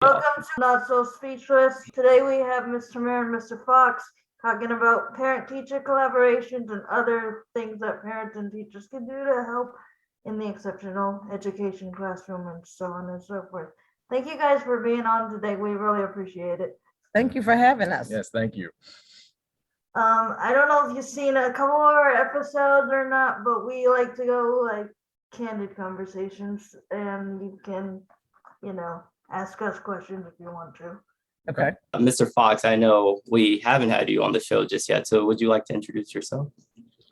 y'all. Welcome to Not So Speechless. Today we have Ms. Tamara and Mr. Fox talking about parent-teacher collaborations and other things that parents and teachers can do to help in the exceptional education classroom and so on and so forth. Thank you guys for being on today. We really appreciate it. Thank you for having us. Yes, thank you. I don't know if you've seen a couple of our episodes or not, but we like to go like candid conversations, and you can, ask us questions if you want to. Okay. Mr. Fox, I know we haven't had you on the show just yet, so would you like to introduce yourself?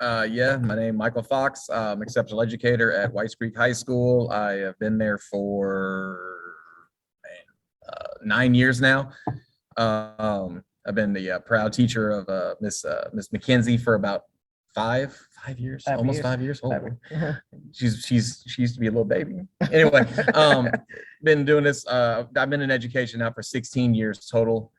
Yeah, my name is Michael Fox. I'm an exceptional educator at Whites Creek High School. I have been there for 9 years now. I've been the proud teacher of Miss McKenzie for about five years, almost 5 years. Oh, she used to be a little baby. Anyway, been doing this. I've been in education now for 16 years total.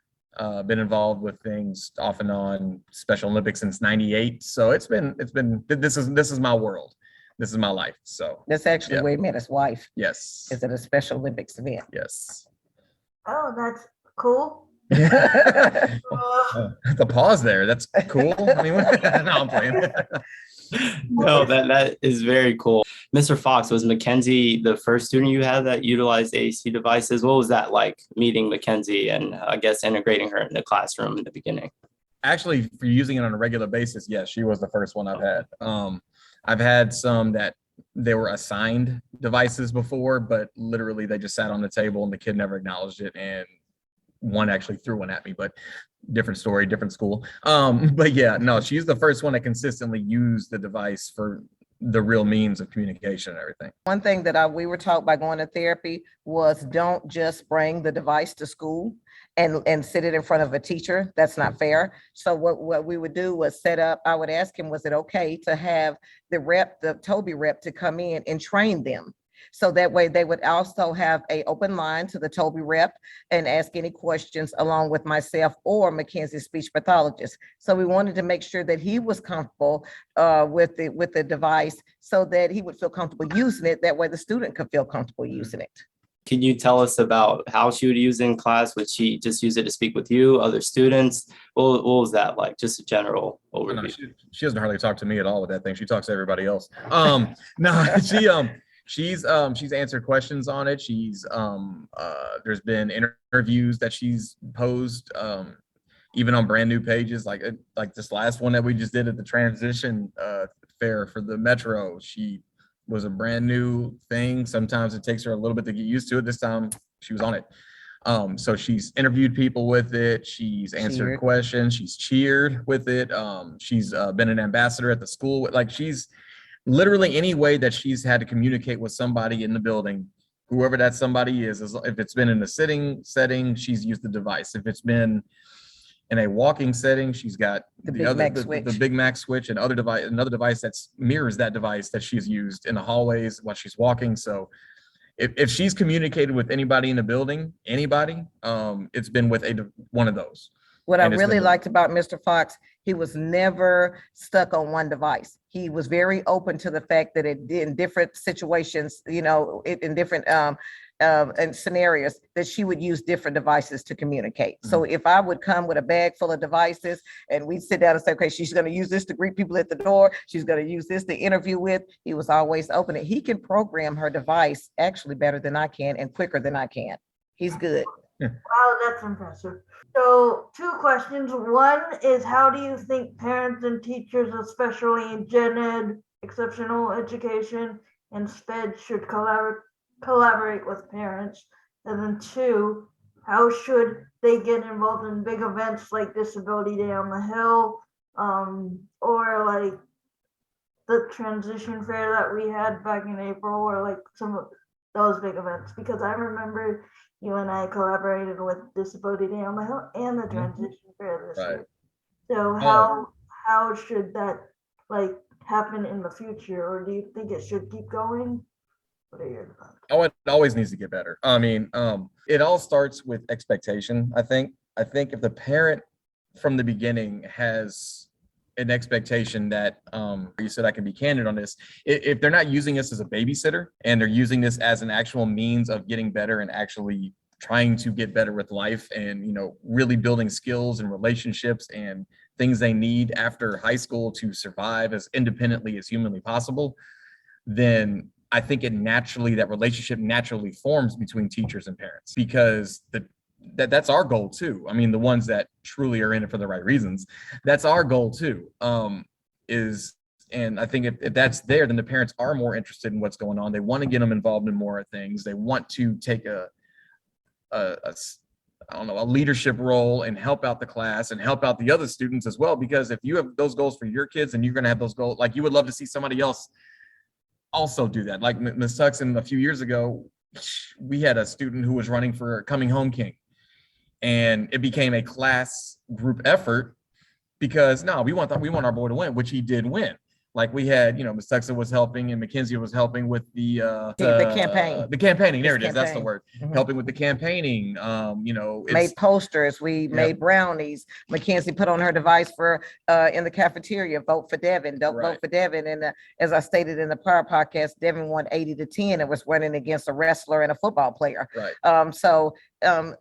Been involved with things off and on, Special Olympics since '98. So this is my world. This is my life. So That's actually where he met his wife. yes. Is at a Special Olympics event. Yes. Oh, that's cool. The pause there. That's cool. I mean, no, I'm playing. No, that is very cool. Mr. Fox, was McKenzie the first student you had that utilized AAC devices? What was that like, meeting McKenzie and I guess integrating her in the classroom in the beginning? Actually, for using it on a regular basis, yes, she was the first one I've had. I've had some that they were assigned devices before, but literally they just sat on the table and the kid never acknowledged it. And one actually threw one at me, but different story, different school. But yeah, no, she's the first one that consistently used the device for the real means of communication and everything. One thing that we were taught by going to therapy was don't just bring the device to school and sit it in front of a teacher. That's not fair. So what we would do was set up, I would ask him, was it okay to have the Toby rep to come in and train them? So that way they would also have an open line to the Toby rep and ask any questions along with myself or McKenzie's speech pathologist. So we wanted to make sure that he was comfortable with the device so that he would feel comfortable using it. That way the student could feel comfortable using it. Can you tell us about how she would use it in class? Would she just use it to speak with you, other students? What was that like? Just a general overview. No, she doesn't hardly talk to me at all with that thing. She talks to everybody else. No, she's answered questions on it. There's been interviews that she's posed, even on brand new pages, like this last one that we just did at the transition fair for the Metro. She was a brand new thing. Sometimes it takes her a little bit to get used to it. This time she was on it. So she's interviewed people with it. She's answered questions. She's cheered with it. She's been an ambassador at the school. Like, she's literally any way that she's had to communicate with somebody in the building, whoever that somebody is. If it's been in a sitting setting, she's used the device. If it's been in a walking setting, she's got the Big Mac switch and another device that mirrors that device that she's used in the hallways while she's walking. So if she's communicated with anybody in the building, it's been with one of those. What I really liked about Mr. Fox, he was never stuck on one device. He was very open to the fact that in different situations, in different and scenarios, that she would use different devices to communicate. Mm-hmm. So if I would come with a bag full of devices and we'd sit down and say, okay, she's going to use this to greet people at the door, she's going to use this to interview with, he was always open. He can program her device actually better than I can and quicker than I can. He's good. Wow, that's impressive. So 2 questions. One is, how do you think parents and teachers, especially in gen ed, exceptional education, and SPED, should collaborate with parents? And then 2, how should they get involved in big events like Disability Day on the Hill, or like the transition fair that we had back in April, or like some of those big events? Because I remember you and I collaborated with Disability Day on the Hill and the transition fair this year. So how should that like happen in the future, or do you think it should keep going? What are your thoughts? Oh, it always needs to get better. I mean, it all starts with expectation. I think if the parent from the beginning has an expectation that you said I can be candid on this, if they're not using this as a babysitter and they're using this as an actual means of getting better and actually trying to get better with life and, really building skills and relationships and things they need after high school to survive as independently as humanly possible, then I think that relationship naturally forms between teachers and parents, because that's our goal too. I mean, the ones that truly are in it for the right reasons, that's our goal too. And I think if that's there, then the parents are more interested in what's going on. They want to get them involved in more things. They want to take a leadership role and help out the class and help out the other students as well. Because if you have those goals for your kids, and you're going to have those goals, like, you would love to see somebody else also do that. Like Ms. Tuckson, a few years ago, we had a student who was running for Coming Home King, and it became a class group effort because we want our boy to win, which he did win. Like, we had, Ms. Tuckson was helping and McKenzie was helping with the campaign. The campaigning. There it is. Campaign. That's the word. Mhm. Helping with the campaigning. Made posters, we made brownies. McKenzie put on her device for in the cafeteria, vote for Devin, don't vote for Devin. And as I stated in the prior podcast, Devin won 80-10 and was running against a wrestler and a football player. Right. So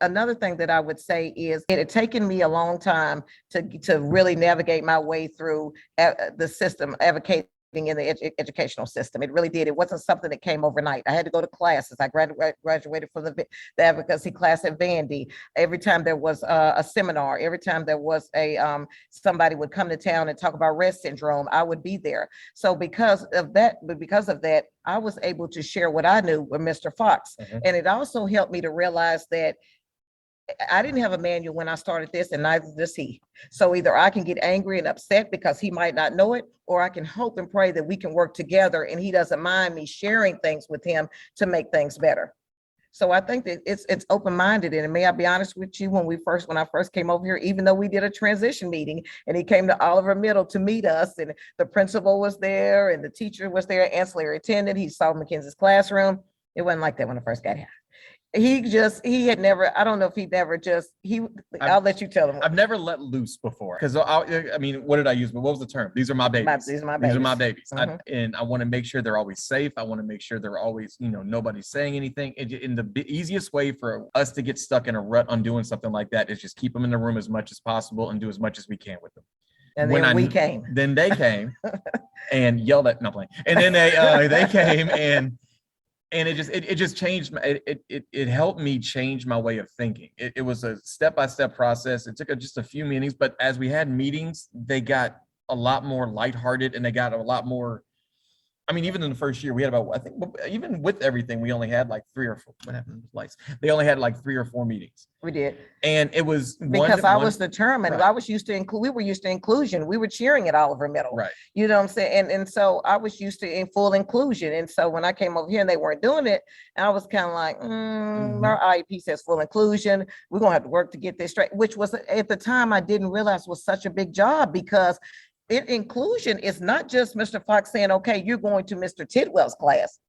another thing that I would say is it had taken me a long time to really navigate my way through the system, advocating in the educational system. It really did. It wasn't something that came overnight. I had to go to classes. I graduated from the advocacy class at Vandy. Every time there was a seminar, every time there was somebody would come to town and talk about Rett syndrome, I would be there. So because of that, I was able to share what I knew with Mr. Fox. Mhm. And it also helped me to realize that I didn't have a manual when I started this, and neither does he. So either I can get angry and upset because he might not know it, or I can hope and pray that we can work together and he doesn't mind me sharing things with him to make things better. So I think that it's open-minded. And may I be honest with you, when I first came over here, even though we did a transition meeting and he came to Oliver Middle to meet us, and the principal was there and the teacher was there, ancillary attendant, he saw McKenzie's classroom. It wasn't like that when I first got here. He had never, I don't know if he'd never I'll let you tell him. I've never let loose before. Because I mean, what did I use? But what was the term? These are my babies. These are my babies. These are my babies. Mhm. And I want to make sure they're always safe. I want to make sure they're always, nobody's saying anything. And the easiest way for us to get stuck in a rut on doing something like that is just keep them in the room as much as possible and do as much as we can with them. And then Then they came and yelled at, not playing. And then they came and it just changed. It helped me change my way of thinking. It was a step-by-step process. It took just a few meetings, but as we had meetings, they got a lot more lighthearted and they got a lot more. I mean, even in the first year, we had about, I think, even with everything, we only had like 3 or 4. What happened with lights? They only had like 3 or 4 meetings. We did. And it was because I was determined. Right. I was used to we were used to inclusion. We were cheering at Oliver Middle. Right. You know what I'm saying? And so I was used to in full inclusion. And so when I came over here and they weren't doing it, I was kind of like, our IEP says full inclusion. We're gonna have to work to get this straight, which was at the time I didn't realize was such a big job, because inclusion is not just Mr. Fox saying, okay, you're going to Mr. Tidwell's class.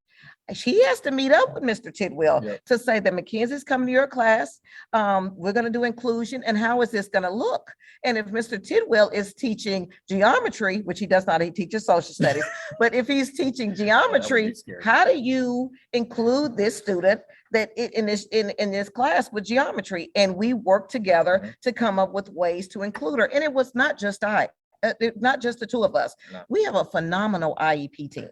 He has to meet up with Mr. Tidwell to say that McKenzie's coming to your class. We're going to do inclusion. And how is this going to look? And if Mr. Tidwell is teaching geometry, which he does not, he teaches social studies, but if he's teaching geometry, how do you include this student that in this class with geometry? And we work together to come up with ways to include her. And it was not just not just the 2 of us. No. We have a phenomenal IEP team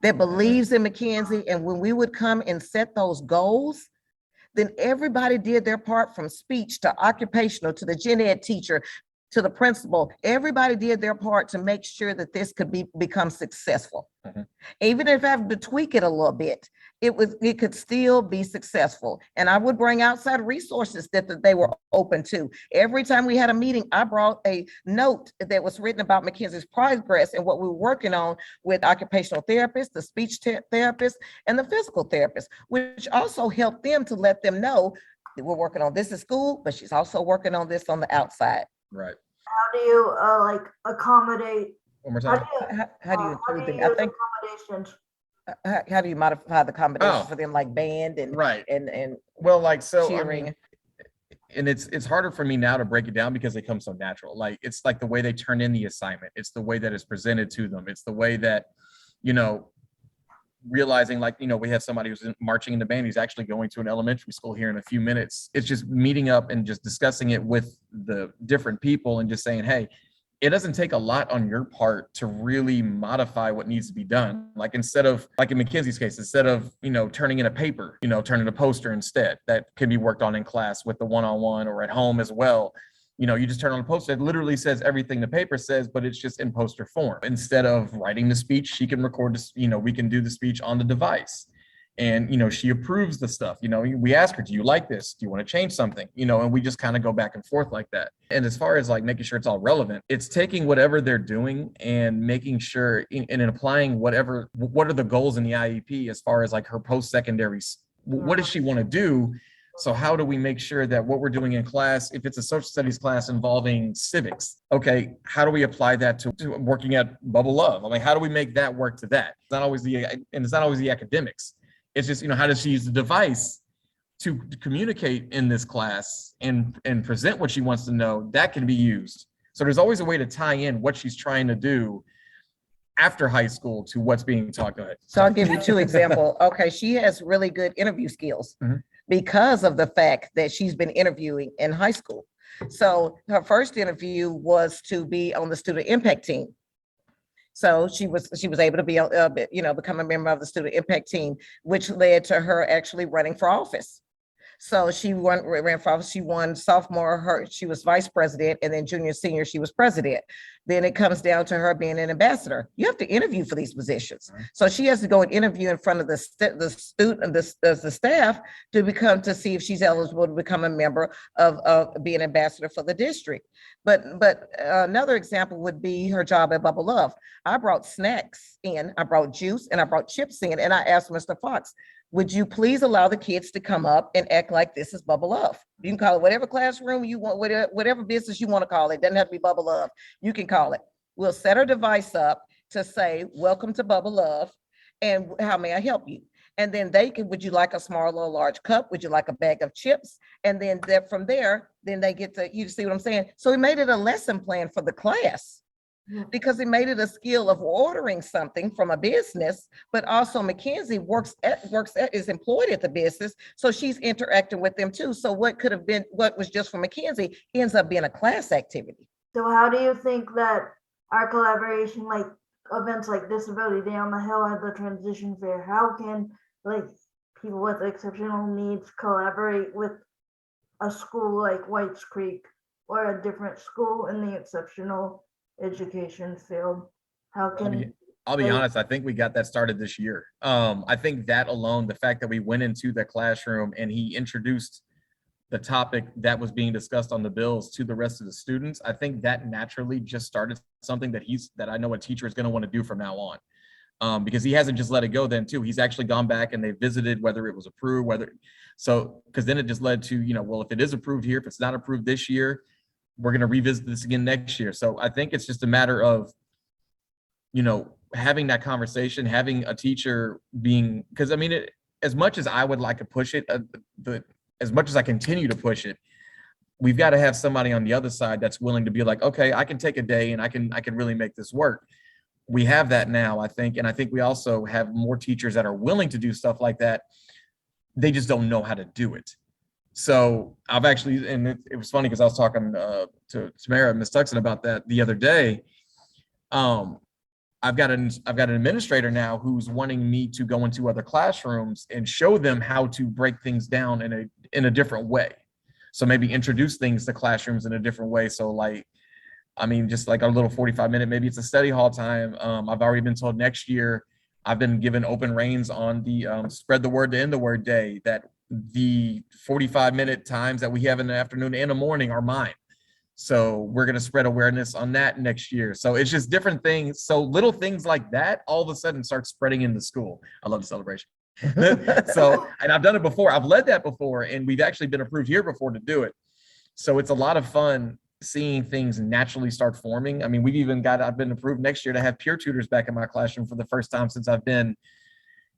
that believes in McKenzie. And when we would come and set those goals, then everybody did their part, from speech to occupational to the gen ed teacher to the principal. Everybody did their part to make sure that this could become successful. Even if I have to tweak it a little bit, it could still be successful. And I would bring outside resources that they were open to. Every time we had a meeting, I brought a note that was written about McKenzie's progress and what we were working on with occupational therapists, the speech therapists, and the physical therapists, which also helped them to let them know that we're working on this at school, but she's also working on this on the outside. Right. How do you accommodate? One more time. How do you include them? use I think accommodations? how do you modify the combinations for them, like band and and well, like, so cheering? I mean, and it's harder for me now to break it down because they come so natural. Like, it's like the way they turn in the assignment. It's the way that it's presented to them. It's the way that, realizing like, we have somebody who's marching in the band, he's actually going to an elementary school here in a few minutes. It's just meeting up and just discussing it with the different people and just saying, hey, it doesn't take a lot on your part to really modify what needs to be done. Like instead of, like in McKenzie's case, instead of, turning in a paper, turn in a poster instead that can be worked on in class with the one-on-one or at home as well. You just turn on a poster that literally says everything the paper says, but it's just in poster form. Instead of writing the speech, she can record this, we can do the speech on the device. And, she approves the stuff. We ask her, do you like this? Do you want to change something? And we just kind of go back and forth like that. And as far as like making sure it's all relevant, it's taking whatever they're doing and making sure and applying what are the goals in the IEP as far as like her post-secondary, what does she want to do? So how do we make sure that what we're doing in class, if it's a social studies class involving civics, okay, how do we apply that to working at Bubble Love? I mean, how do we make that work to that? It's not always the academics. It's just, how does she use the device to communicate in this class and present what she wants to know? That can be used. So there's always a way to tie in what she's trying to do after high school to what's being taught. Go ahead. So I'll give you two examples. Okay, she has really good interview skills because of the fact that she's been interviewing in high school. So her first interview was to be on the student impact team. So she was able to be, become a member of the student impact team, which led to her actually running for office. So she ran for office. She won sophomore. She was vice president, and then junior, senior, she was president. Then it comes down to her being an ambassador. You have to interview for these positions. So she has to go and interview in front of the staff to see if she's eligible to become a member of being an ambassador for the district. But another example would be her job at Bubble Love. I brought snacks in, I brought juice, and I brought chips in, and I asked Mr. Fox, would you please allow the kids to come up and act like this is Bubble Love? You can call it whatever classroom you want, whatever business you want to call it. It doesn't have to be Bubble Love. You can call it. We'll set our device up to say, welcome to Bubble Love, and how may I help you? And then would you like a small or large cup? Would you like a bag of chips? And then from there, then they get to, you see what I'm saying? So we made it a lesson plan for the class, because it made it a skill of ordering something from a business, but also McKenzie is employed at the business. So she's interacting with them too. So what was just for McKenzie ends up being a class activity. So how do you think that our collaboration, like events like Disability Day on the Hill at the Transition Fair, how can like people with exceptional needs collaborate with a school like Whites Creek or a different school in the exceptional education field? How can I'll be honest, I think we got that started this year. I think that alone, the fact that we went into the classroom and he introduced the topic that was being discussed on the bills to the rest of the students, I think that naturally just started something that I know a teacher is going to want to do from now on. Because he hasn't just let it go then too. He's actually gone back and they visited whether it was approved, because then it just led to, well, if it is approved here, if it's not approved this year, we're going to revisit this again next year. So I think it's just a matter of, having that conversation, having a teacher because I mean, as much as I would like to push it, as much as I continue to push it, we've got to have somebody on the other side that's willing to be like, okay, I can take a day and I can really make this work. We have that now, I think. And I think we also have more teachers that are willing to do stuff like that. They just don't know how to do it. So I've actually, and it was funny because I was talking to Tamara and Ms. Tuckson about that the other day. I've got an administrator now who's wanting me to go into other classrooms and show them how to break things down in a different way. So maybe introduce things to classrooms in a different way. So like, I mean, just like a little 45-minute, maybe it's a study hall time. I've already been told next year, I've been given open reins on the spread the word to end the word day, that the 45-minute times that we have in the afternoon and the morning are mine. So we're going to spread awareness on that next year. So it's just different things. So little things like that all of a sudden start spreading in the school. I love the celebration. So, and I've done it before. I've led that before, and we've actually been approved here before to do it. So it's a lot of fun seeing things naturally start forming. I mean, I've been approved next year to have peer tutors back in my classroom for the first time since I've been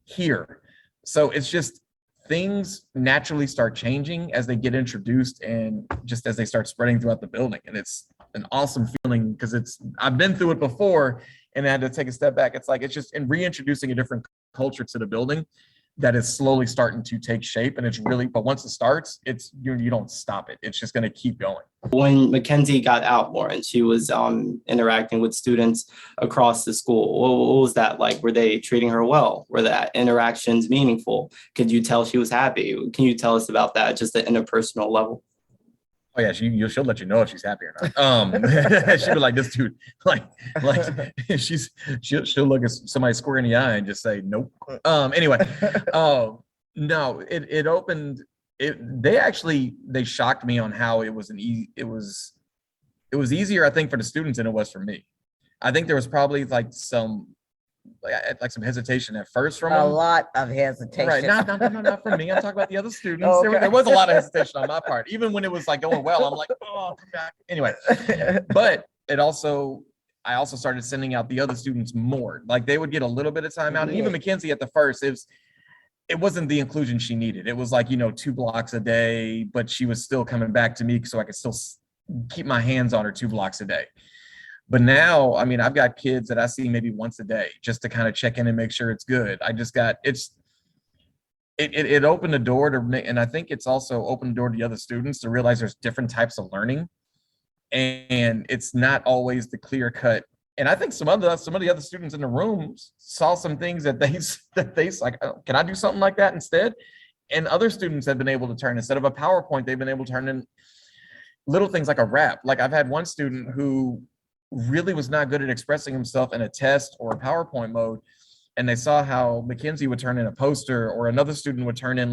here. So it's just things naturally start changing as they get introduced and just as they start spreading throughout the building. And it's an awesome feeling because I've been through it before and I had to take a step back. It's like, it's just in reintroducing a different culture to the building that is slowly starting to take shape. And it's really, but once it starts, you don't stop it. It's just going to keep going. When McKenzie got out more and she was interacting with students across the school, what was that like? Were they treating her well? Were the interactions meaningful? Could you tell she was happy? Can you tell us about that, just at an interpersonal level? Oh yeah, she'll let you know if she's happy or not. She'll be like, this dude, like she'll look at somebody square in the eye and just say nope. Anyway, no, it opened. They shocked me on how it was easier, I think, for the students than it was for me. I think there was probably like some hesitation at first from A them. lot of hesitation. Right. Not from me. I'm talking about the other students. Okay. There was a lot of hesitation on my part. Even when it was like going well, I'm like, oh, come back. Anyway, but I also started sending out the other students more. Like they would get a little bit of time out. And even McKenzie at the first, it wasn't the inclusion she needed. It was like, 2 blocks a day, but she was still coming back to me so I could still keep my hands on her 2 blocks a day. But now, I mean, I've got kids that I see maybe once a day just to kind of check in and make sure it's good. It opened the door to me, and I think it's also opened the door to the other students to realize there's different types of learning, and it's not always the clear cut. And I think some of the other students in the room saw some things that they like, oh, can I do something like that instead? And other students have been able to turn, instead of a PowerPoint, they've been able to turn in little things like a rap. Like I've had one student who really was not good at expressing himself in a test or a PowerPoint mode. And they saw how McKenzie would turn in a poster, or another student would turn in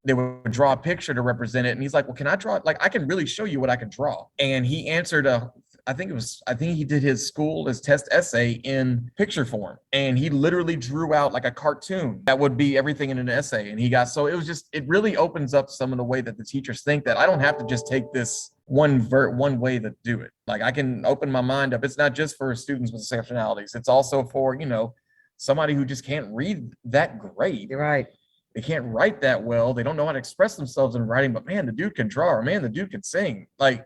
they would draw a picture to represent it. And he's like, well, can I draw it? Like, I can really show you what I can draw. And he answered I think he did his test essay in picture form. And he literally drew out like a cartoon that would be everything in an essay. And it really opens up some of the way that the teachers think that I don't have to just take this one way to do it. Like I can open my mind up. It's not just for students with exceptionalities. It's also for, somebody who just can't read that great. You're right. They can't write that well. They don't know how to express themselves in writing, but man, the dude can draw, or man, the dude can sing. Like,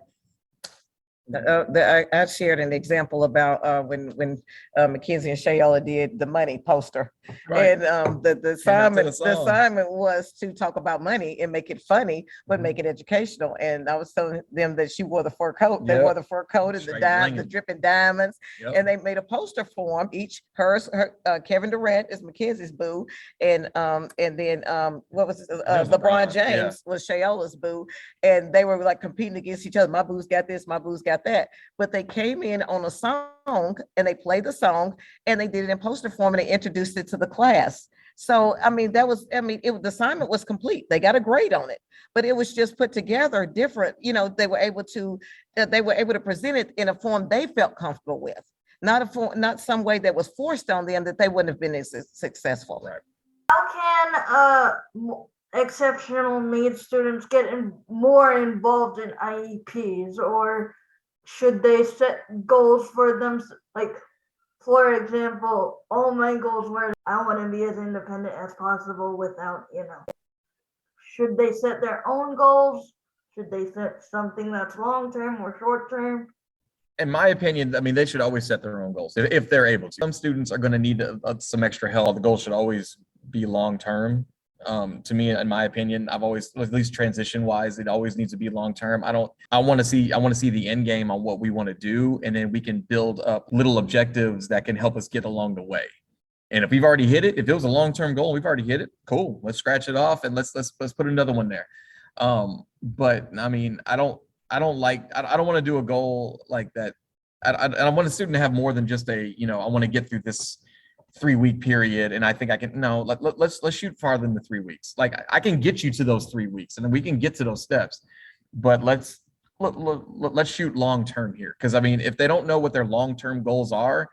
I shared an example about when McKenzie and Shayola did the money poster. Right. And the assignment was to talk about money and make it funny, but make it educational. And I was telling them that she wore the fur coat. They wore the fur coat and the dripping diamonds. Yep. And they made a poster for them. Each Kevin Durant is McKenzie's boo, and then what was LeBron James was Shayola's boo, and they were like competing against each other. My boo's got this, my boo's got that. But they came in on a song and they played the song and they did it in poster form and they introduced it to the class. So, the assignment was complete. They got a grade on it, but it was just put together different. They were able to present it in a form they felt comfortable with, not some way that was forced on them that they wouldn't have been as successful. Right. How can exceptional needs students get more involved in IEPs, or should they set goals for them? Like, for example, all my goals were I want to be as independent as possible without, should they set their own goals? Should they set something that's long-term or short-term? In my opinion, they should always set their own goals if they're able to. Some students are going to need some extra help. The goal should always be long-term. To me, in my opinion, I've always, at least transition wise, it always needs to be long-term. I want to see the end game on what we want to do. And then we can build up little objectives that can help us get along the way. And if we've already hit it, if it was a long-term goal, we've already hit it. Cool. Let's scratch it off and let's put another one there. But I don't want to do a goal like that. I want a student to have more than just I want to get through this 3-week period. And I think I can, let's shoot farther than the 3 weeks. Like I can get you to those 3 weeks and then we can get to those steps, but let's shoot long-term here. Cause if they don't know what their long-term goals are,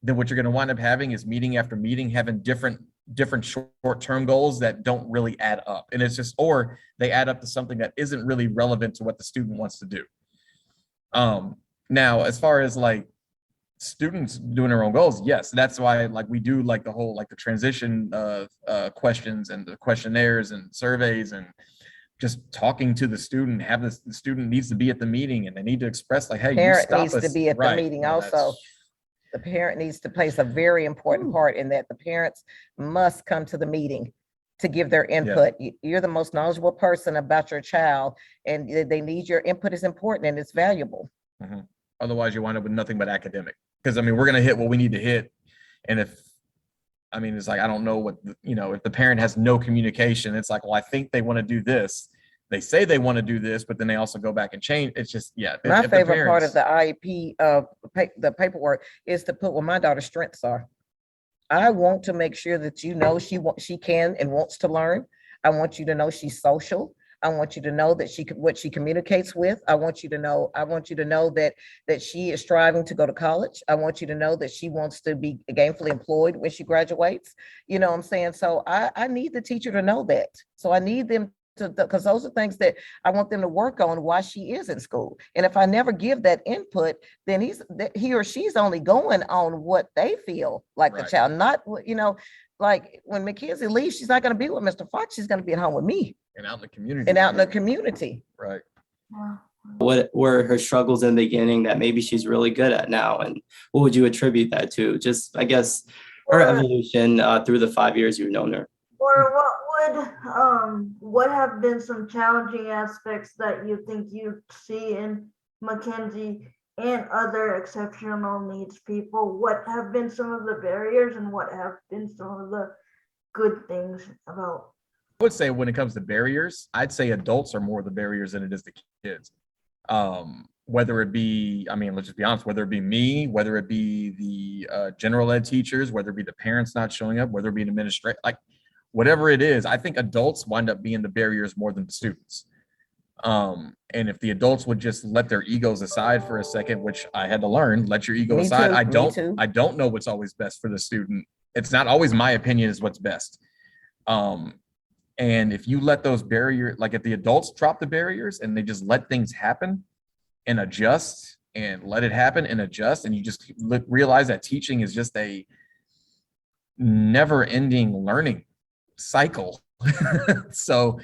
then what you're going to wind up having is meeting after meeting, having different short-term goals that don't really add up. And it's just, or they add up to something that isn't really relevant to what the student wants to do. Now, as far as students doing their own goals, yes, that's why we do the whole the transition questions and the questionnaires and surveys and just talking to the student, have the student needs to be at the meeting and they need to express like, hey, you Parent stop needs to us. be at the Right. meeting No, also. that's- The parent needs to place a very important part in that. The parents must come to the meeting to give their input. You're the most knowledgeable person about your child, and they need your input is important and it's valuable. Otherwise you wind up with nothing but academic. Because I mean, we're going to hit what we need to hit. And if, I mean, it's like, I don't know what, if the parent has no communication, it's like, well, I think they want to do this. They say they want to do this, but then they also go back and change. It's just, My if the favorite part of parents- the IEP, the paperwork is to put what my daughter's strengths are. I want to make sure that she can and wants to learn. I want you to know she's social. I want you to know that what she communicates with. I want you to know that she is striving to go to college. I want you to know that she wants to be gainfully employed when she graduates. You know what I'm saying? So I need the teacher to know that. So I need them because those are things that I want them to work on while she is in school. And if I never give that input, then he or she's only going on what they feel like the Right. child, not, like when McKenzie leaves, she's not going to be with Mr. Fox. She's going to be at home with me and out in the community. and out in the community. Right. Yeah. What were her struggles in the beginning that maybe she's really good at now? And what would you attribute that to? Just, I guess, her Or- evolution through the 5 years you've known her. Or what have been some challenging aspects that you think you see in McKenzie and other exceptional needs people? What have been some of the barriers and what have been some of the good things about? I would say when it comes to barriers, I'd say adults are more the barriers than it is the kids. Whether it be, I mean, let's just be honest, whether it be me, whether it be the general ed teachers, whether it be the parents not showing up, whether it be an administrator, like whatever it is, I think adults wind up being the barriers more than the students. And if the adults would just let their egos aside for a second, which I had to learn, let your ego Me aside. too, me too. I don't know what's always best for the student. It's not always my opinion is what's best. And if you let those barriers, like if the adults drop the barriers and they just let things happen and adjust and let it happen and adjust, and you just realize that teaching is just a never ending learning cycle. So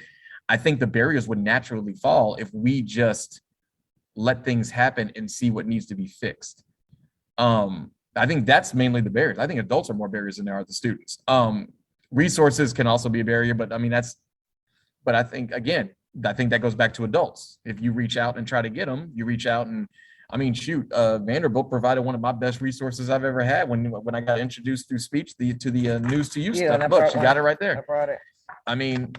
I think the barriers would naturally fall if we just let things happen and see what needs to be fixed. I think that's mainly the barriers. I think adults are more barriers than there are the students. Resources can also be a barrier, but I mean, but I think, again, I think that goes back to adults. If you reach out and try to get them, you reach out and, I mean, shoot, Vanderbilt provided one of my best resources I've ever had when I got introduced through speech to the News to You Yeah, and I stuff. Look, brought she one. got it right I there. brought it. I mean,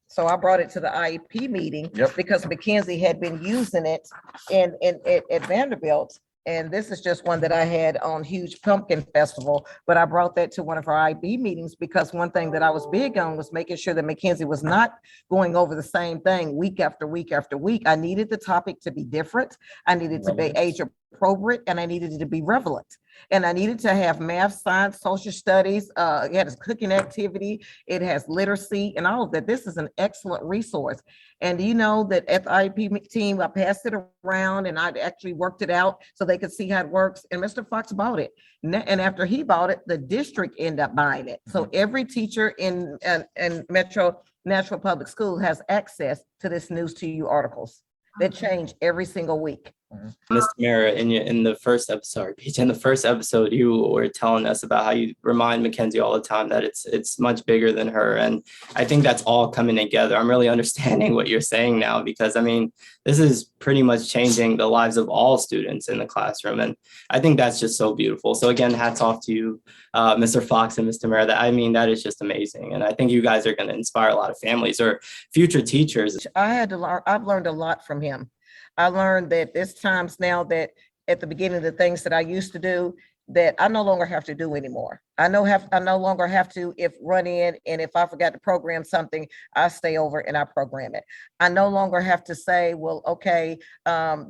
So I brought it to the IEP meeting Yep. because McKenzie had been using it at Vanderbilt. And this is just one that I had on Huge Pumpkin Festival, but I brought that to one of our IB meetings because one thing that I was big on was making sure that McKenzie was not going over the same thing week after week after week. I needed the topic to be different. I needed to be Relevant. age appropriate, and I needed it to be relevant. And I needed to have math, science, social studies. It has cooking activity. It has literacy and all of that. This is an excellent resource. And you know that at the IEP team, I passed it around and I actually worked it out so they could see how it works. And Mr. Fox bought it. And after he bought it, the district ended up buying it. So every teacher in Metro Nashville Public School has access to this News to You articles that change every single week. Ms. Tamara, in the first episode, Peach, in the first episode, you were telling us about how you remind McKenzie all the time that it's much bigger than her. And I think that's all coming together. I'm really understanding what you're saying now, because I mean, this is pretty much changing the lives of all students in the classroom. And I think that's just so beautiful. So again, hats off to you, Mr. Fox and Ms. Tamara. That is just amazing. And I think you guys are going to inspire a lot of families or future teachers. I've learned a lot from him. I learned that there's times now that at the beginning, the things that I used to do that I no longer have to do anymore. I no longer have to run in, and if I forgot to program something, I stay over and I program it. I no longer have to say, well, okay,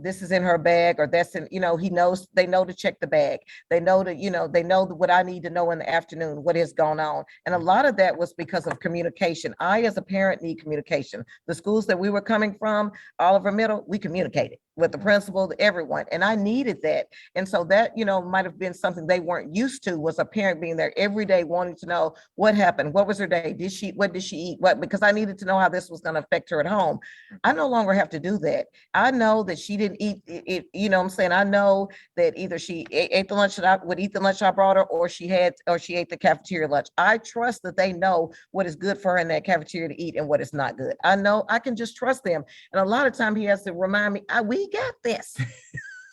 this is in her bag, or that's in, they know to check the bag. They know what I need to know in the afternoon, what has gone on. And a lot of that was because of communication. I, as a parent, need communication. The schools that we were coming from, Oliver Middle, we communicated. with the principal, everyone. And I needed that. And so that, might have been something they weren't used to, was a parent being there every day wanting to know what happened, what was her day, what did she eat, because I needed to know how this was going to affect her at home. I no longer have to do that. I know that she didn't eat it, what I'm saying? I know that either she ate the lunch that I would eat the lunch I brought her, or she ate the cafeteria lunch. I trust that they know what is good for her in that cafeteria to eat and what is not good. I know I can just trust them. And a lot of time he has to remind me, we got this.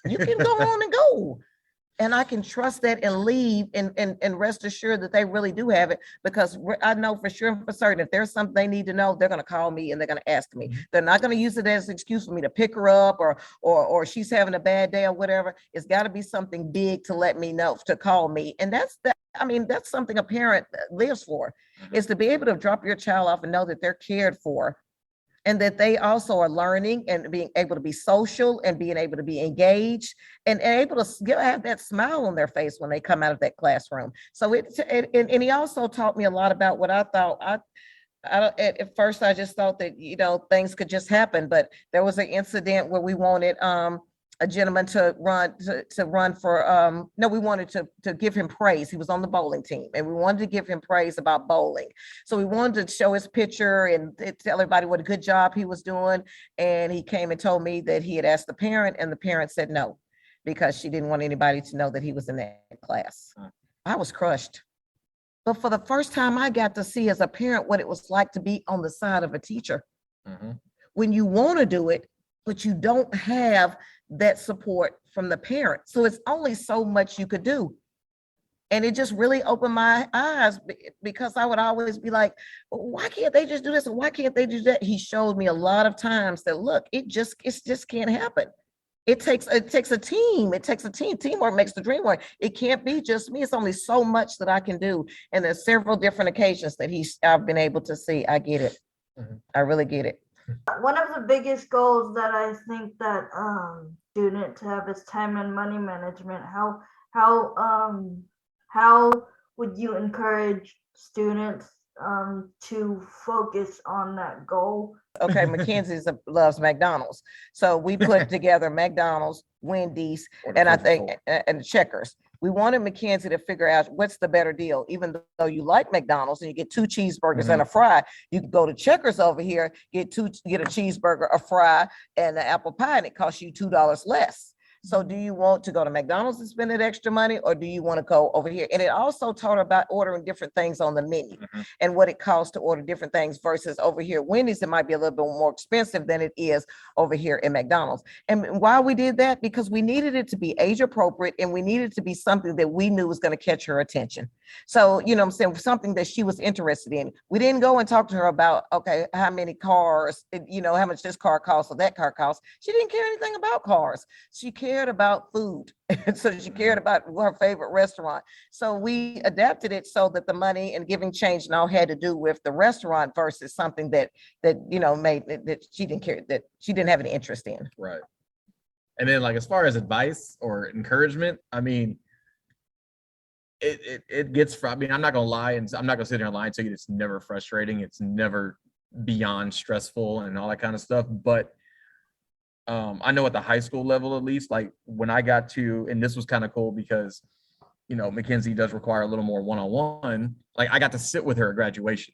You can go on and go. And I can trust that and leave and rest assured that they really do have it, because I know for sure and for certain, if there's something they need to know, they're going to call me and they're going to ask me. They're not going to use it as an excuse for me to pick her up or she's having a bad day or whatever. It's got to be something big to let me know, to call me. And that's something a parent lives for, is to be able to drop your child off and know that they're cared for, and that they also are learning and being able to be social and being able to be engaged and able to have that smile on their face when they come out of that classroom. So and he also taught me a lot about what I thought. At first, I just thought that, things could just happen, but there was an incident where we wanted a gentleman to run for, no, we wanted to give him praise. He was on the bowling team and we wanted to give him praise about bowling. So we wanted to show his picture and tell everybody what a good job he was doing. And he came and told me that he had asked the parent, and the parent said no, because she didn't want anybody to know that he was in that class. I was crushed. But for the first time, I got to see as a parent what it was like to be on the side of a teacher. When you want to do it, but you don't have that support from the parent. So it's only so much you could do. And it just really opened my eyes, because I would always be like, why can't they just do this? And why can't they do that? He showed me a lot of times that, look, it just can't happen. It takes a team. It takes a team. Teamwork makes the dream work. It can't be just me. It's only so much that I can do. And there's several different occasions that I've been able to see. I get it. I really get it. One of the biggest goals that I think that students have is time and money management. How would you encourage students to focus on that goal? Okay, McKenzie loves McDonald's, so we put together McDonald's, Wendy's, and I think and Checkers. We wanted McKenzie to figure out what's the better deal. Even though you like McDonald's and you get 2 cheeseburgers and a fry, you can go to Checkers over here, get a cheeseburger, a fry, and an apple pie, and it costs you $2 less. So do you want to go to McDonald's and spend that extra money, or do you want to go over here? And it also taught about ordering different things on the menu and what it costs to order different things versus over here. Wendy's, it might be a little bit more expensive than it is over here in McDonald's. And why we did that, because we needed it to be age appropriate, and we needed to be something that we knew was going to catch her attention. So, I'm saying, something that she was interested in. We didn't go and talk to her about, okay, how many cars, how much this car costs or that car costs. She didn't care anything about cars. She cared about food. So she cared about her favorite restaurant. So we adapted it so that the money and giving change now had to do with the restaurant versus something that made that she didn't care, that she didn't have any interest in. Right. And then, like, as far as advice or encouragement, I mean, it gets, I'm not gonna lie, and I'm not gonna sit here and lie to you. It's never frustrating. It's never beyond stressful and all that kind of stuff. But I know at the high school level, at least, like when I got to, and this was kind of cool because, McKenzie does require a little more one-on-one. Like, I got to sit with her at graduation.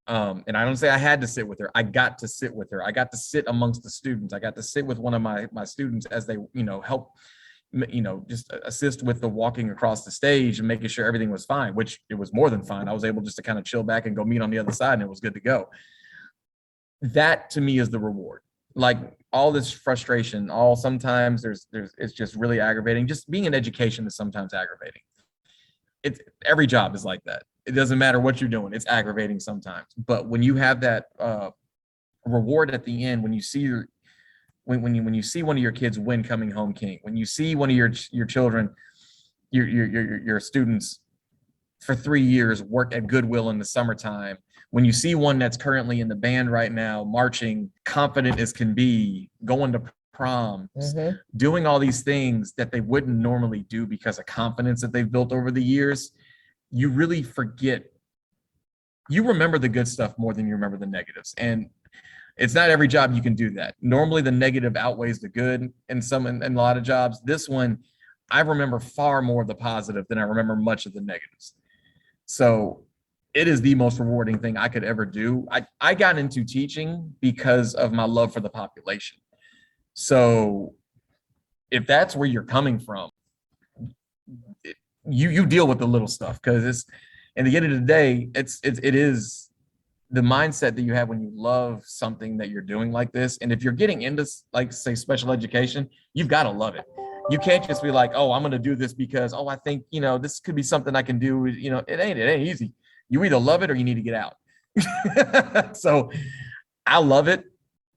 And I don't say I had to sit with her. I got to sit with her. I got to sit amongst the students. I got to sit with one of my students as they, help, just assist with the walking across the stage and making sure everything was fine, which it was more than fine. I was able just to kind of chill back and go meet on the other side, and it was good to go. That to me is the reward. Like, all this frustration, sometimes it's just really aggravating. Just being in education is sometimes aggravating. Every job is like that. It doesn't matter what you're doing, it's aggravating sometimes. But when you have that reward at the end, when you see when you see one of your kids win coming home king, when you see one of your children, your students for 3 years work at Goodwill in the summertime, when you see one that's currently in the band right now, marching, confident as can be, going to proms, doing all these things that they wouldn't normally do because of confidence that they've built over the years, you really forget. You remember the good stuff more than you remember the negatives. And It's not every job you can do that. Normally the negative outweighs the good in a lot of jobs. This one, I remember far more of the positive than I remember much of the negatives. So it is the most rewarding thing I could ever do. I got into teaching because of my love for the population. So if that's where you're coming from, you deal with the little stuff, because it's, in the end of the day, it is the mindset that you have when you love something that you're doing like this. And if you're getting into, like, say, special education, you've got to love it. You can't just be like, oh, I'm going to do this because, oh, I think, this could be something I can do. It ain't easy. You either love it or you need to get out. So I love it.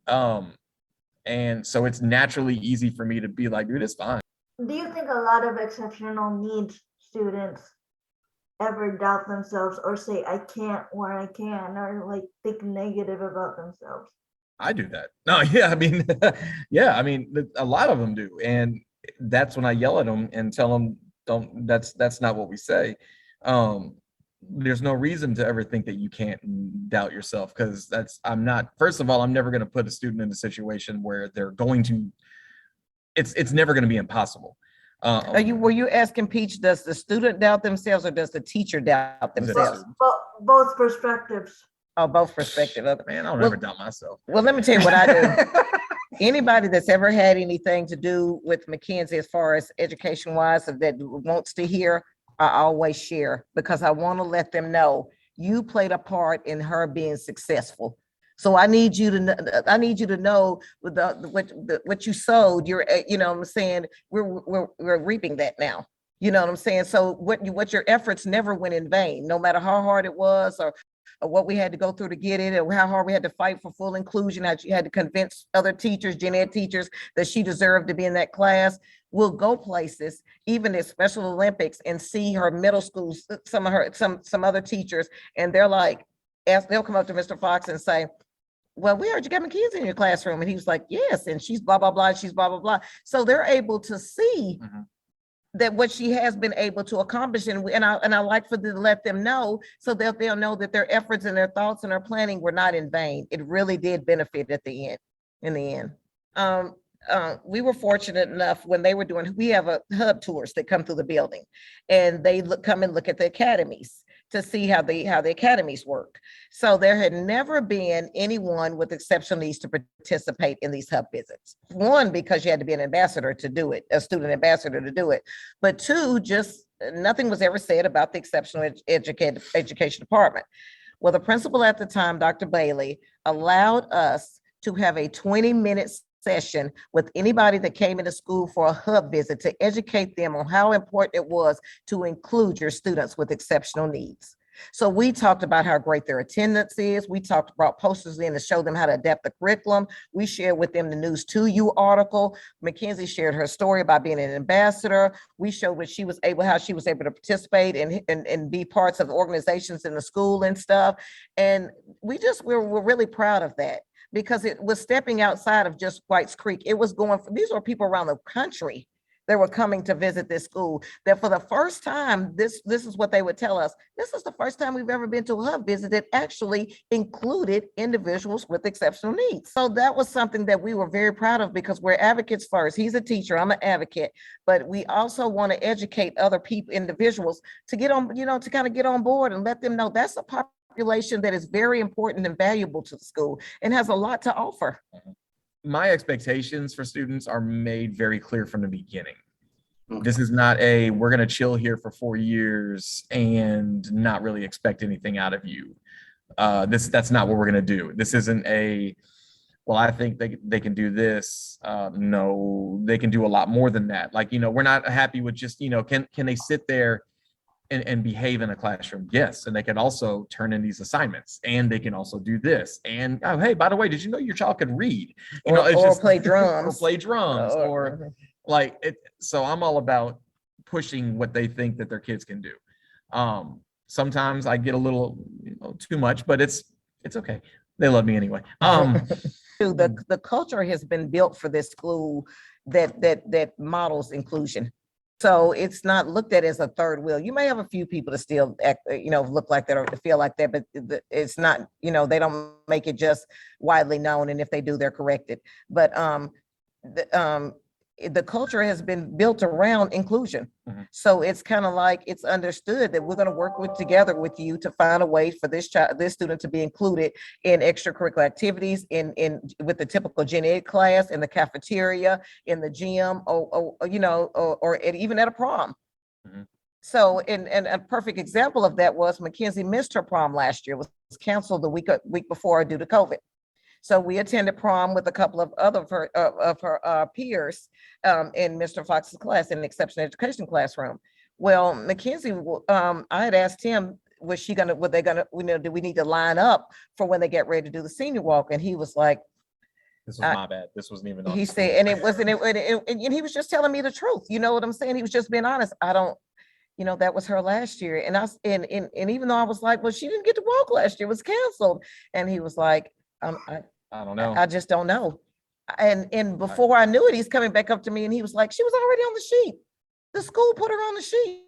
And so it's naturally easy for me to be like, dude, it's fine. Do you think a lot of exceptional needs students ever doubt themselves or say I can't or I can, or like think negative about themselves? I do that. No, yeah, I mean, yeah, I mean, a lot of them do. And that's when I yell at them and tell them, that's not what we say. There's no reason to ever think that you can't doubt yourself, because first of all, I'm never going to put a student in a situation where they're going to, it's never going to be impossible. Were you asking Peach, does the student doubt themselves or does the teacher doubt themselves? Both perspectives. Oh, both perspectives. Okay. Man, I don't ever doubt myself. Well, let me tell you what I do. Anybody that's ever had anything to do with McKenzie as far as education wise, that wants to hear, I always share, because I want to let them know you played a part in her being successful. So I need you to know with what you sowed, you're, what I'm saying, we're reaping that now. You know what I'm saying? So what your efforts never went in vain, no matter how hard it was or what we had to go through to get it, or how hard we had to fight for full inclusion, how you had to convince other teachers, gen ed teachers, that she deserved to be in that class. We'll go places, even at Special Olympics, and see her middle schools, some other teachers, and they're like, they'll come up to Mr. Fox and say, well, we heard you got McKenzie in your classroom. And he was like, yes, and she's blah, blah, blah, and she's blah, blah, blah. So they're able to see that what she has been able to accomplish. And I like for them to let them know, so that they'll know that their efforts and their thoughts and their planning were not in vain. It really did benefit at the end, in the end. We were fortunate enough when they were doing, we have a hub tours that come through the building, and they come and look at the academies to see how the academies work. So there had never been anyone with exceptional needs to participate in these hub visits. One, because you had to be an ambassador to do it, a student ambassador to do it. But two, just nothing was ever said about the exceptional education department. Well, the principal at the time, Dr. Bailey, allowed us to have a 20-minute session with anybody that came into school for a hub visit to educate them on how important it was to include your students with exceptional needs. So we talked about how great their attendance is. We brought posters in to show them how to adapt the curriculum. We shared with them the News 2U article. McKenzie shared her story about being an ambassador. We showed how she was able to participate and be parts of organizations in the school and stuff. And we're really proud of that, because it was stepping outside of just White's Creek. It was these were people around the country that were coming to visit this school, that for the first time, this is what they would tell us. This is the first time we've ever been to a hub visit that actually included individuals with exceptional needs. So that was something that we were very proud of, because we're advocates first. He's a teacher, I'm an advocate, but we also want to educate other people, individuals, to get on, to kind of get on board and let them know that's a population that is very important and valuable to the school and has a lot to offer. My expectations for students are made very clear from the beginning. This is not we're going to chill here for 4 years and not really expect anything out of you. That's not what we're going to do. This isn't well, I think they can do this. No, they can do a lot more than that. Like, we're not happy with just, can they sit there and behave in a classroom? Yes. And they can also turn in these assignments, and they can also do this. And, oh, hey, by the way, did you know your child could read? Or play drums. Or play drums, or like it. So I'm all about pushing what they think that their kids can do. Sometimes I get a little too much, but it's okay. They love me anyway. The culture has been built for this school that models inclusion. So it's not looked at as a third wheel. You may have a few people that still act, look like that or feel like that, but it's not, they don't make it just widely known. And if they do, they're corrected. But the culture has been built around inclusion. Mhm. So it's kind of like it's understood that we're going to work together with you to find a way for this student to be included in extracurricular activities, in with the typical gen ed class, in the cafeteria, in the gym, or even at a prom. Mhm. So, and a perfect example of that was McKenzie missed her prom last year. It was canceled the week before due to COVID. So we attended prom with a couple of other of her peers in Mr. Fox's class, in the exceptional education classroom. Well, McKenzie, I had asked him, were they gonna, do we need to line up for when they get ready to do the senior walk? And he was like, This was my bad. This wasn't even on he the said, school. and it wasn't, and he was just telling me the truth. You know what I'm saying? He was just being honest. I don't, that was her last year. And and even though I was like, well, she didn't get to walk last year, it was canceled. And he was like, I don't know. I just don't know. And before I knew it, he's coming back up to me and he was like, she was already on the sheet. The school put her on the sheet.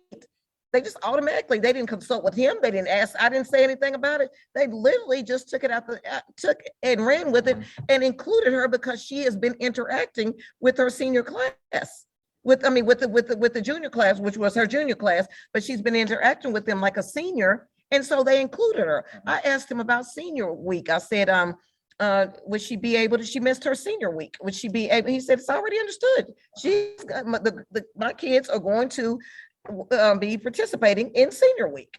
They just automatically, they didn't consult with him. They didn't ask. I didn't say anything about it. They literally just took it out, took and ran with it and included her because she has been interacting with her senior class. With the junior class, which was her junior class, but she's been interacting with them like a senior. And so they included her. I asked him about senior week. I said, would she be able to, she missed her senior week. Would she be able, he said, it's already understood. She's got, my kids are going to be participating in senior week.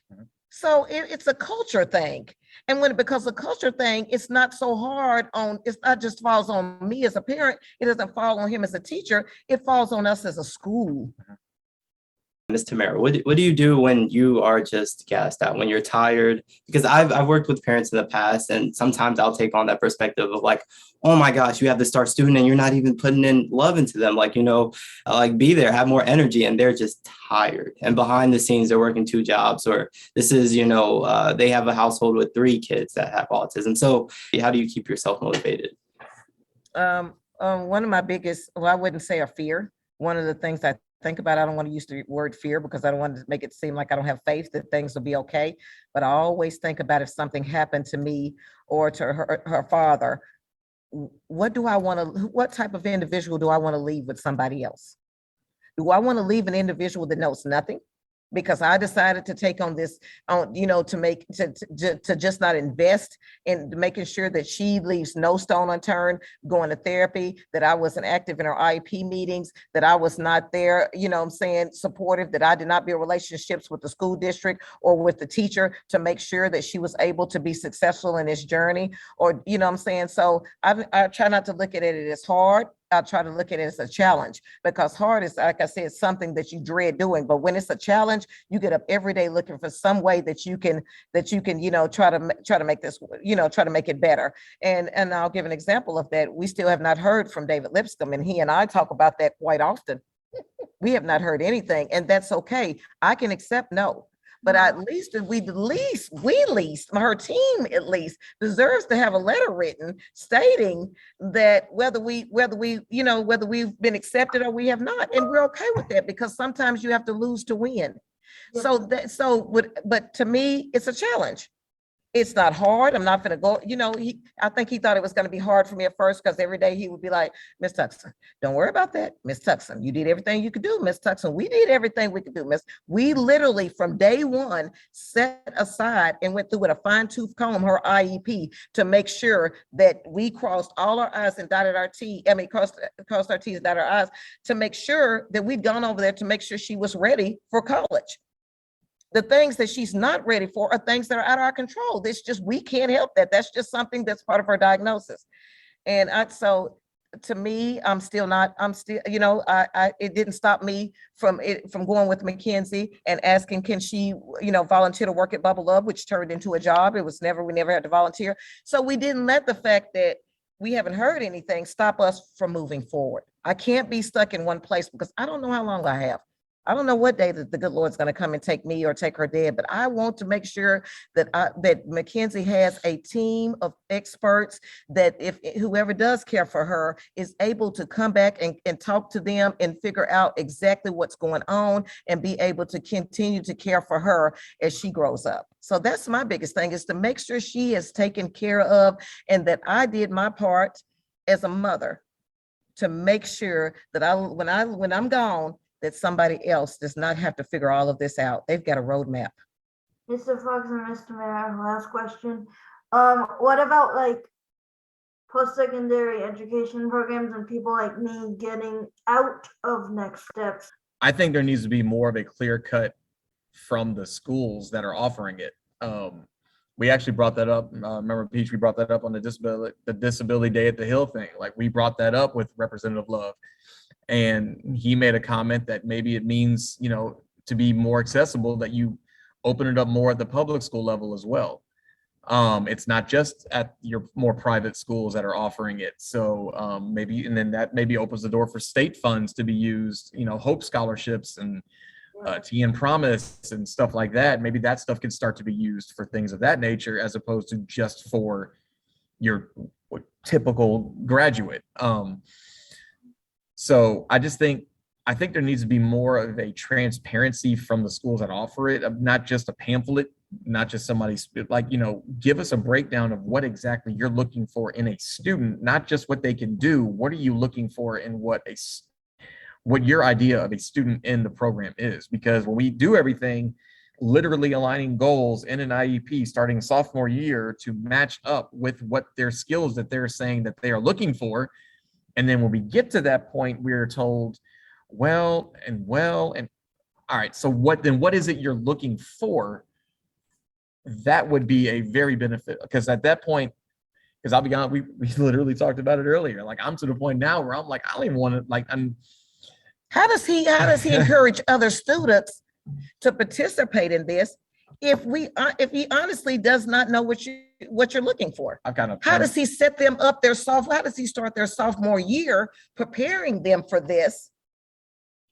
So it's a culture thing. And when it becomes a culture thing, it's not so hard on, it's not just falls on me as a parent. It doesn't fall on him as a teacher. It falls on us as a school. Ms. Tamara, what do you do when you are just gassed out, when you're tired? Because I've worked with parents in the past, and sometimes I'll take on that perspective of like, oh my gosh, you have the star student and you're not even putting in love into them. Like, like be there, have more energy, and they're just tired. And behind the scenes, they're working 2 jobs, or this is, they have a household with 3 kids that have autism. So how do you keep yourself motivated? One of my biggest, well, I wouldn't say a fear. One of the things I think about, I don't want to use the word fear because I don't want to make it seem like I don't have faith that things will be okay. But I always think about if something happened to me or to her father, what type of individual do I want to leave with somebody else? Do I want to leave an individual that knows nothing? Because I decided to take on this, to just not invest in making sure that she leaves no stone unturned, going to therapy, that I wasn't active in her IEP meetings, that I was not there, supportive, that I did not build relationships with the school district or with the teacher to make sure that she was able to be successful in this journey, or, So I try not to look at it as hard. I try to look at it as a challenge, because hard is, like I said, something that you dread doing. But when it's a challenge, you get up every day looking for some way that you can, try to make this, try to make it better. And I'll give an example of that. We still have not heard from David Lipscomb, and he and I talk about that quite often. We have not heard anything, and that's okay. I can accept no. But at least her team at least deserves to have a letter written stating that whether we've been accepted or we have not, and we're okay with that, because sometimes you have to lose to win. But to me, it's a challenge. It's not hard. I'm not going to go, I think he thought it was going to be hard for me at first, because every day he would be like, Miss Tuckson, don't worry about that. Miss Tuckson, you did everything you could do. Miss Tuckson, we did everything we could do. We literally from day one set aside and went through with a fine tooth comb her IEP to make sure that we crossed all our I's and dotted our T's, crossed our T's and dotted our I's, to make sure that we'd gone over there to make sure she was ready for college. The things that she's not ready for are things that are out of our control. It's just, we can't help that. That's just something that's part of her diagnosis. And so to me, it didn't stop me from going with McKenzie and asking, can she, volunteer to work at Bubble Up, which turned into a job. We never had to volunteer. So we didn't let the fact that we haven't heard anything stop us from moving forward. I can't be stuck in one place because I don't know how long I have. I don't know what day that the good Lord's going to come and take me or take her dad, but I want to make sure that that McKenzie has a team of experts that if whoever does care for her is able to come back and talk to them and figure out exactly what's going on and be able to continue to care for her as she grows up. So that's my biggest thing, is to make sure she is taken care of, and that I did my part as a mother to make sure that when I'm gone, that somebody else does not have to figure all of this out. They've got a roadmap. Mr. Fox and Mr. Tamara, last question. What about like post-secondary education programs and people like me getting out of Next Steps? I think there needs to be more of a clear cut from the schools that are offering it. We actually brought that up. Remember, Peach, we brought that up on the disability day at the Hill thing. Like, we brought that up with Representative Love, and he made a comment that maybe it means, you know, to be more accessible, that you open it up more at the public school level as well. It's not just at your more private schools that are offering it. So maybe, and then that maybe opens the door for state funds to be used, you know, Hope scholarships and TN Promise and stuff like that. Maybe that stuff can start to be used for things of that nature, as opposed to just for your typical graduate. So I think there needs to be more of a transparency from the schools that offer it, not just a pamphlet, not just somebody's, like, you know, give us a breakdown of what exactly you're looking for in a student, not just what they can do. What are you looking for in what your idea of a student in the program is? Because when we do everything, literally aligning goals in an IEP starting sophomore year to match up with what their skills that they're saying that they are looking for. And then when we get to that point, we're told, well, and all right, so what is it you're looking for? That would be a very benefit, because at that point, because I'll be honest, we literally talked about it earlier. Like, I'm to the point now where I'm like, I don't even want to, like, How does he encourage other students to participate in this if he honestly does not know what you're looking for? How does he set them up how does he start their sophomore year preparing them for this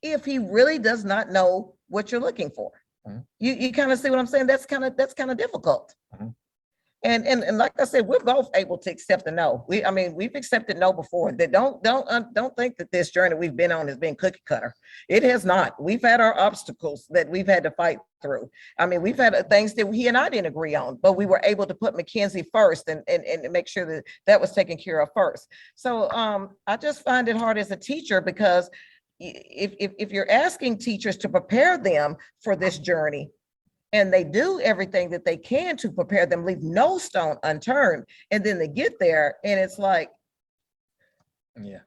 if he really does not know what you're looking for? Mm-hmm. You kind of see what I'm saying? That's kind of difficult. Mm-hmm. And like I said, we're both able to accept the no. We've accepted no before. That don't think that this journey we've been on has been cookie cutter. It has not. We've had our obstacles that we've had to fight through. We've had things that he and I didn't agree on, but we were able to put McKenzie first and make sure that was taken care of first. So I just find it hard as a teacher, because if you're asking teachers to prepare them for this journey, and they do everything that they can to prepare them, leave no stone unturned, and then they get there and it's like, yeah,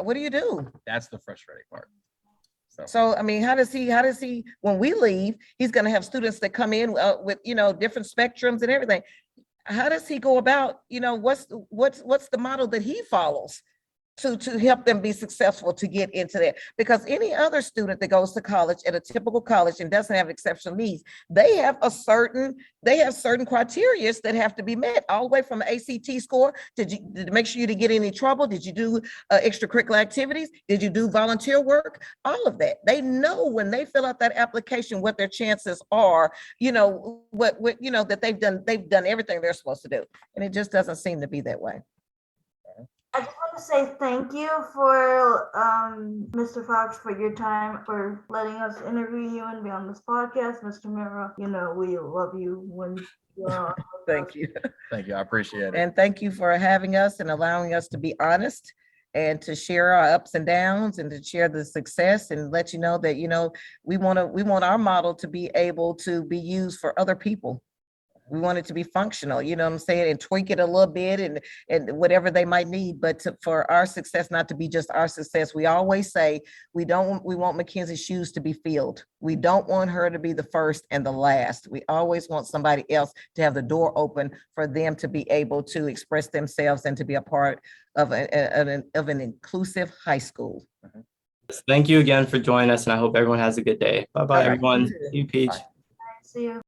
what do you do? That's the frustrating part. So how does he, when we leave, he's going to have students that come in with, different spectrums and everything. How does he go about, what's the model that he follows to help them be successful to get into that? Because any other student that goes to college at a typical college and doesn't have exceptional needs, they have certain criteria that have to be met, all the way from an ACT score. Did you make sure you didn't get in any trouble? Did you do extracurricular activities? Did you do volunteer work? All of that. They know when they fill out that application what their chances are, that they've done everything they're supposed to do. And it just doesn't seem to be that way. I just want to say thank you for Mr. Fox, for your time, for letting us interview you and be on this podcast. Mr. Tamara, we love you when you're on. Thank you. Thank you. I appreciate it. And thank you for having us and allowing us to be honest and to share our ups and downs and to share the success and let you know that, we want our model to be able to be used for other people. We want it to be functional, you know what I'm saying, and tweak it a little bit and whatever they might need, but for our success not to be just our success. We always say we want McKenzie's shoes to be filled. We don't want her to be the first and the last. We always want somebody else to have the door open for them to be able to express themselves and to be a part of an inclusive high school. Thank you again for joining us, and I hope everyone has a good day. Bye-bye, everyone. See you, Peach. See you.